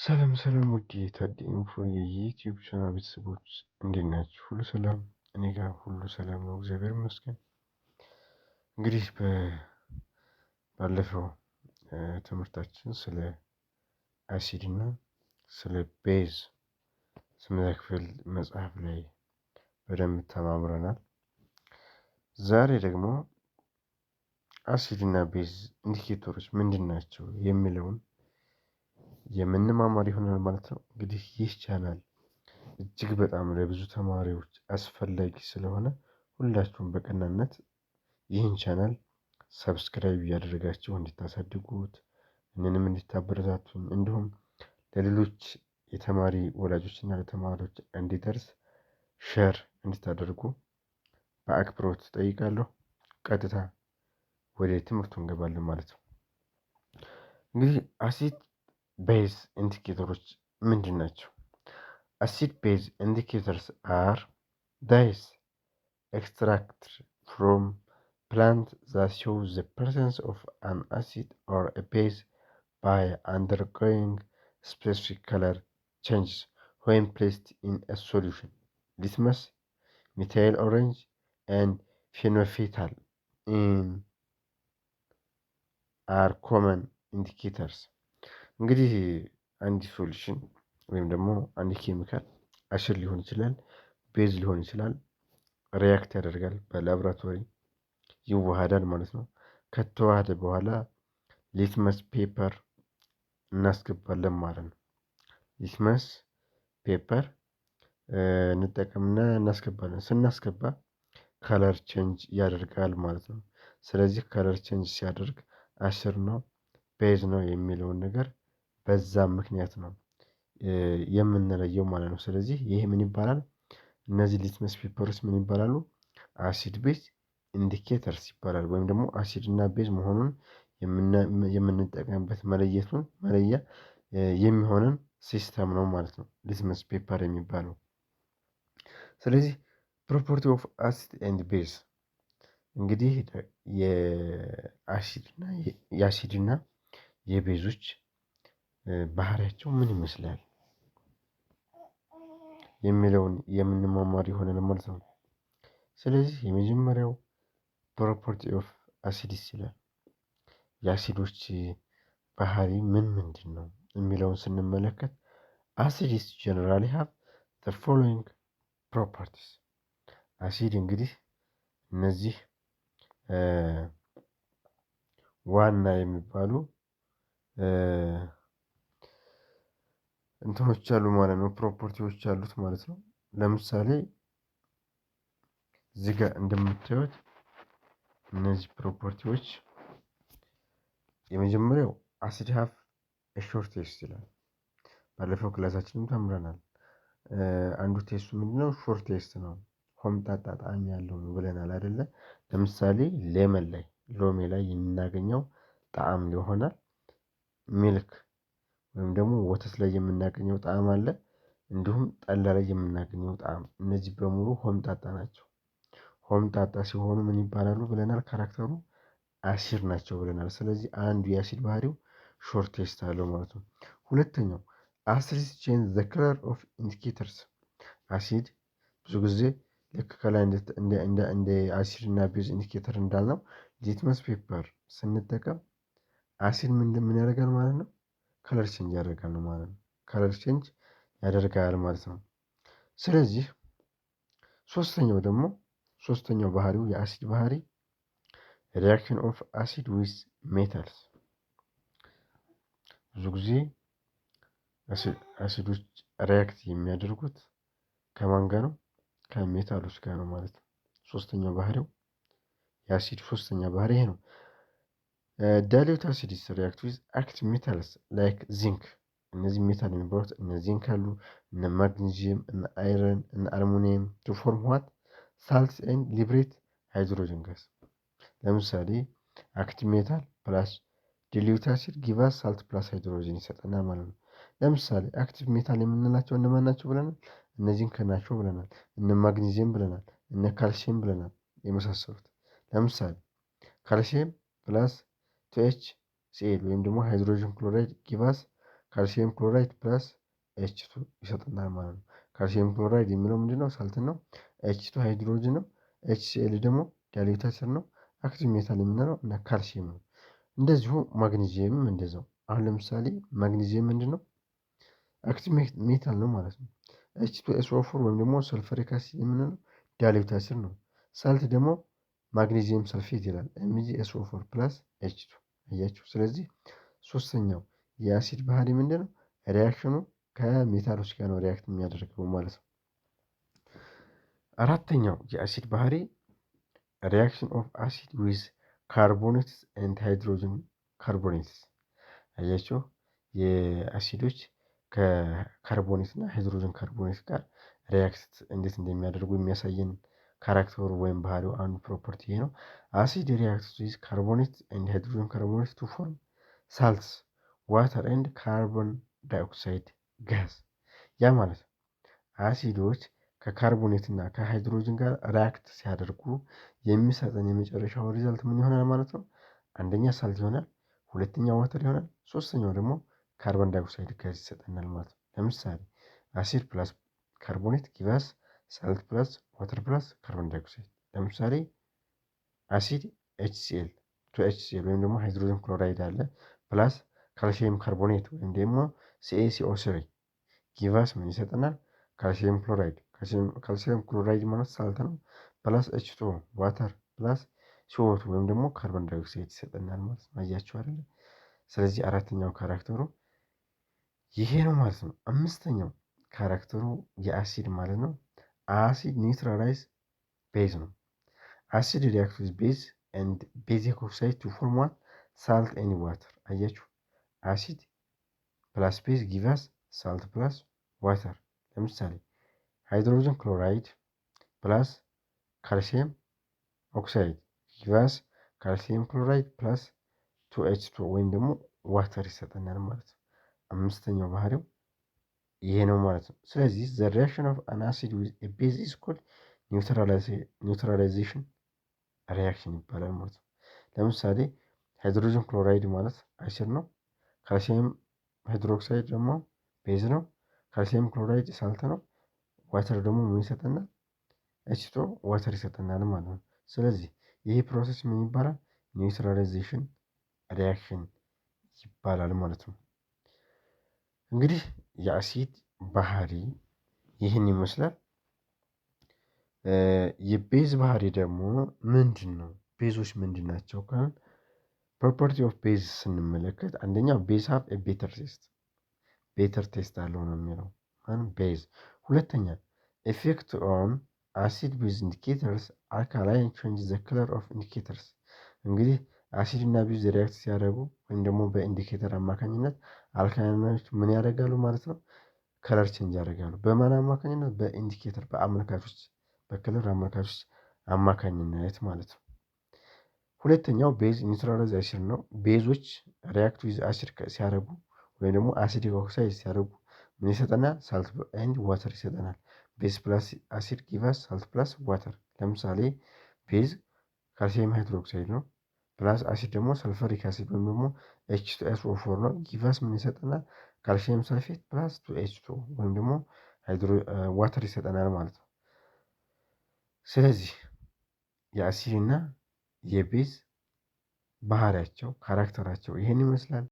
ሰላም ሰላም ውድ የታዲ ኢንፎ የዩቲዩብ ቻናል ቤተሰቦች እንዴት ናችሁ? ሁሉ ሰላም? እኔ ጋር ሁሉ ሰላም ነው፣ እግዚአብሔር ይመስገን። እንግዲህ ባለፈው ትምህርታችን ስለ አሲድ እና ስለ ቤዝ ስምንተኛ ክፍል መጽሐፍ ላይ በደንብ ተማምረናል። ዛሬ ደግሞ አሲድ እና ቤዝ ኢንዲኬተሮች ምንድን ናቸው የሚለውን የምንማማር ይሆናል ማለት ነው። እንግዲህ ይህ ቻናል እጅግ በጣም ለብዙ ተማሪዎች አስፈላጊ ስለሆነ ሁላችሁም በቀናነት ይህን ቻናል ሰብስክራይብ እያደረጋችሁ እንድታሳድጉት እኔንም እንድታበረታቱኝ እንዲሁም ለሌሎች የተማሪ ወላጆችና ለተማሪዎች እንዲደርስ ሼር እንድታደርጉ በአክብሮት ጠይቃለሁ። ቀጥታ ወደ ትምህርቱ እንገባለን ማለት ነው። እንግዲህ አሲድ ቤዝ ኢንዲኬተሮች ምንድን ናቸው? Acid base indicators are dyes extracted from plants that show the presence of an acid or a base by undergoing specific color changes when placed in a solution. Litmus, methyl orange, and phenolphthalein are common indicators. እንግዲህ አንድ ሶሉሽን ወይም ደግሞ አንድ ኬሚካል አሲድ ሊሆን ይችላል፣ ቤዝ ሊሆን ይችላል፣ ሪያክት ያደርጋል፣ በላብራቶሪ ይዋሃዳል ማለት ነው። ከተዋሃደ በኋላ ሊትመስ ፔፐር እናስገባለን ማለት ነው። ሊትመስ ፔፐር እንጠቀምና እናስገባለን። ስናስገባ ከለር ቼንጅ ያደርጋል ማለት ነው። ስለዚህ ከለር ቼንጅ ሲያደርግ አሲድ ነው ቤዝ ነው የሚለውን ነገር በዛ ምክንያት ነው የምንለየው ማለት ነው። ስለዚህ ይሄ ምን ይባላል? እነዚህ ሊትመስ ፔፐሮች ምን ይባላሉ? አሲድ ቤዝ ኢንዲኬተርስ ይባላል። ወይም ደግሞ አሲድ እና ቤዝ መሆኑን የምንጠቀምበት መለያ የሚሆነን ሲስተም ነው ማለት ነው ሊትመስ ፔፐር የሚባለው። ስለዚህ ፕሮፐርቲ ኦፍ አሲድ ኤንድ ቤዝ እንግዲህ የአሲድ እና የቤዞች ባህሪያቸው ምን ይመስላል የሚለውን የምንማማር ይሆናል ማለት ነው። ስለዚህ የመጀመሪያው ፕሮፐርቲ ኦፍ አሲድስ ይላል። የአሲዶች ባህሪ ምንድን ነው የሚለውን ስንመለከት አሲድስ ጀነራሊ ሃቭ ዘ ፎሎዊንግ ፕሮፐርቲስ። አሲድ እንግዲህ እነዚህ ዋና የሚባሉ እንትኖች አሉ ማለት ነው፣ ፕሮፐርቲዎች አሉት ማለት ነው። ለምሳሌ እዚህ ጋር እንደምታዩት እነዚህ ፕሮፐርቲዎች የመጀመሪያው አሲድ ሃቭ ሾርት ቴስት ይላል። ባለፈው ክላሳችንም ተምረናል። አንዱ ቴስቱ ምንድነው? ሾርት ቴስት ነው፣ ሆምጣጣ ጣዕም ያለው ነው ብለናል አይደለ? ለምሳሌ ሌመን ላይ ሎሚ ላይ የምናገኘው ጣዕም ይሆናል። ሚልክ ወይም ደግሞ ወተት ላይ የምናገኘው ጣዕም አለ። እንዲሁም ጠላ ላይ የምናገኘው ጣዕም፣ እነዚህ በሙሉ ሆምጣጣ ናቸው። ሆምጣጣ ሲሆኑ ምን ይባላሉ ብለናል? ካራክተሩ አሲድ ናቸው ብለናል። ስለዚህ አንዱ የአሲድ ባህሪው ሾርት ቴስት አለው ማለት ነው። ሁለተኛው አሲድ ቼንጅ ዘ ከለር ኦፍ ኢንዲኬተርስ። አሲድ ብዙ ጊዜ ልክ ከላይ እንደ አሲድ እና ቤዝ ኢንዲኬተር እንዳልነው ሊትመስ ፔፐር ስንጠቀም አሲድ ምን ያደርጋል ማለት ነው? ከለር ቼንጅ ያደርጋል ነው ማለት ነው። ከለር ቼንጅ ያደርጋል ማለት ነው። ስለዚህ ሶስተኛው ባህሪው የአሲድ ባህሪ ሪያክሽን ኦፍ አሲድ ዊዝ ሜታልስ። ብዙ ጊዜ አሲዶች ሪያክት የሚያደርጉት ከማን ጋር ነው? ከሜታሎች ጋር ነው ማለት ነው። ሶስተኛው ባህሪው የአሲድ ሶስተኛ ባህሪ ይሄ ነው። ዳይሉት አሲድስ ሪያክት ዊዝ አክቲቭ ሜታልስ ላይክ ዚንክ። እነዚህ ሜታል የሚባሉት እነ ዚንክ አሉ፣ እነ ማግኒዚየም፣ እነ አይረን፣ እነ አልሙኒየም ቱ ፎርም ዋት ሳልት ኤንድ ሊብሬት ሃይድሮጅን ጋዝ። ለምሳሌ አክቲቭ ሜታል ፕላስ ዲሊዩት አሲድ ጊቫስ ሳልት ፕላስ ሃይድሮጅን ይሰጠናል ማለት ነው። ለምሳሌ አክቲቭ ሜታል የምንላቸው እነማን ናቸው ብለናል? እነዚህን ከናቸው ብለናል፣ እነ ማግኒዚየም ብለናል፣ እነ ካልሲየም ብለናል የመሳሰሉት። ለምሳሌ ካልሲየም ፕላስ ቱኤች ሲኤል ወይም ደግሞ ሃይድሮጅን ክሎራይድ ጊቫስ ካልሲየም ክሎራይድ ፕላስ ኤች2 ይሰጠናል ማለት ነው። ካልሲየም ክሎራይድ የሚለው ምንድነው? ሳልትን ነው። ኤች2 ሃይድሮጅን ነው። ኤችሲኤል ደግሞ ዳይሉት አሲድ ነው። አክቲቭ ሜታል የምንለው እና ካልሲየም ነው። እንደዚሁ ማግኒዚየምም እንደዛው። አሁን ለምሳሌ ማግኒዚየም ምንድነው? አክቲቭ ሜታል ነው ማለት ነው። ኤች2ኤስኦ4 ወይም ደግሞ ሰልፈሪክ አሲድ የምንለው ዳይሉት አሲድ ነው። ሳልት ደግሞ ማግኒዚየም ሰልፌት ይላል። ኤምጂኤስኦ4 ፕላስ ኤች2 አያችሁ። ስለዚህ ሶስተኛው የአሲድ ባህሪ ምንድነው? ሪያክሽኑ ከሜታሎች ጋር ነው ሪያክት የሚያደርገው ማለት ነው። አራተኛው የአሲድ ባህሪ ሪያክሽን ኦፍ አሲድ ዊዝ ካርቦኔትስ ኤንድ ሃይድሮጅን ካርቦኔትስ። አያችሁ የአሲዶች ከካርቦኔት እና ሃይድሮጅን ካርቦኔት ጋር ሪያክት እንዴት እንደሚያደርጉ የሚያሳየን ካራክተሩ ወይም ባህሪው አንዱ ፕሮፐርቲ ይሄ ነው። አሲድ ሪያክትስ ዊዝ ካርቦኔት ኤንድ ሃይድሮጅን ካርቦኔት ቱ ፎርም ሳልትስ ዋተር ኤንድ ካርቦን ዳይኦክሳይድ ጋዝ። ያ ማለት አሲዶች ከካርቦኔት እና ከሃይድሮጅን ጋር ሪያክት ሲያደርጉ የሚሰጠን የመጨረሻው ሪዛልት ምን ይሆናል ማለት ነው? አንደኛ ሳልት ይሆናል፣ ሁለተኛው ዋተር ይሆናል፣ ሶስተኛው ደግሞ ካርቦን ዳይኦክሳይድ ጋዝ ይሰጠናል ማለት ነው። ለምሳሌ አሲድ ፕላስ ካርቦኔት ጊቫስ ሳልት ፕላስ ዋተር ፕላስ ካርቦን ዳይኦክሳይድ። ለምሳሌ አሲድ ኤችሲኤል ቱ ኤችሲኤል ወይም ደግሞ ሃይድሮጅን ክሎራይድ አለ ፕላስ ካልሲየም ካርቦኔት ወይም ደግሞ ሲኤሲኦ3 ጊቫስ ምን ይሰጠናል? ካልሲየም ክሎራይድ። ካልሲየም ክሎራይድ ማለት ሳልት ነው። ፕላስ ኤች2 ዋተር ፕላስ ሲኦቱ ወይም ደግሞ ካርቦን ዳይኦክሳይድ ይሰጠናል ማለት ነው። አያችሁ አይደለ? ስለዚህ አራተኛው ካራክተሩ ይሄ ነው ማለት ነው። አምስተኛው ካራክተሩ የአሲድ ማለት ነው። አሲድ ኒውትራላይዝ ቤዝ ነው። አሲድ ሪአክት ዊዝ ቤዝ ኤንድ ቤዚክ ኦክሳይድ ቱ ፎርም ዋት ሳልት ኤንድ ዋተር። አያችሁ አሲድ ፕላስ ቤዝ ጊቫስ ሳልት ፕላስ ዋተር። ለምሳሌ ሃይድሮጅን ክሎራይድ ፕላስ ካልሲየም ኦክሳይድ ጊቫስ ካልሲየም ክሎራይድ ፕላስ 2H2 ወይም ደግሞ ዋተር ይሰጠናል ማለት ነው። አምስተኛው ባህሪው ይሄ ነው ማለት ነው። ስለዚህ ዘ ሪአክሽን ኦፍ አን አሲድ ዊዝ ኤ ቤዝ ኢዝ ኮልድ ኒውትራላይዜሽን ሪአክሽን ይባላል ማለት ነው። ለምሳሌ ሃይድሮጅን ክሎራይድ ማለት አሲድ ነው። ካልሲየም ሃይድሮክሳይድ ደግሞ ቤዝ ነው። ካልሲየም ክሎራይድ ሳልት ነው። ዋተር ደግሞ ምን ይሰጠናል? ኤችቶ ዋተር ይሰጠናል ማለት ነው። ስለዚህ ይሄ ፕሮሰስ ምን ይባላል? ኒውትራላይዜሽን ሪአክሽን ይባላል ማለት ነው። እንግዲህ የአሲድ ባህሪ ይህን ይመስላል። የቤዝ ባህሪ ደግሞ ምንድን ነው? ቤዞች ምንድን ናቸው ካልን ፕሮፐርቲ ኦፍ ቤዝ ስንመለከት አንደኛው ቤዝ ሃቭ ኤ ቤተር ቴስት አለው ነው የሚለው ቤዝ። ሁለተኛ ኤፌክት ኦን አሲድ ቤዝ ኢንዲኬተርስ አልካላይን ቼንጅ ዘ ከለር ኦፍ ኢንዲኬተርስ። እንግዲህ አሲድ እና ቤዝ ሪያክት ሲያደርጉ ወይም ደግሞ በኢንዲኬተር አማካኝነት አልካላይኖች ምን ያደርጋሉ ማለት ነው? ከለር ቼንጅ ያደርጋሉ። በማን አማካኝነት? በኢንዲኬተር በአመልካቾች በከለር አመልካቾች አማካኝነት ማለት ነው። ሁለተኛው ቤዝ ኒውትራላይዝ አሲድ ነው። ቤዞች ሪያክት ዊዝ አሲድ ሲያደርጉ ወይም ደግሞ አሲዲክ ኦክሳይድ ሲያደርጉ ምን ይሰጠናል? ሳልት ኤንድ ዋተር ይሰጠናል። ቤዝ ፕላስ አሲድ ጊቫስ ሳልት ፕላስ ዋተር። ለምሳሌ ቤዝ ካልሲየም ሃይድሮክሳይድ ነው። ፕላስ አሲድ ደግሞ ሰልፈሪክ አሲድ ወይም ደግሞ H2SO4 ነው። ጊቫስ ምን ይሰጠናል? ካልሲየም ሰልፌት ፕላስ 2H2 ወይም ደግሞ ዋተር ይሰጠናል ማለት ነው። ስለዚህ የአሲድ እና የቤዝ ባህሪያቸው ካራክተራቸው ይህን ይመስላል።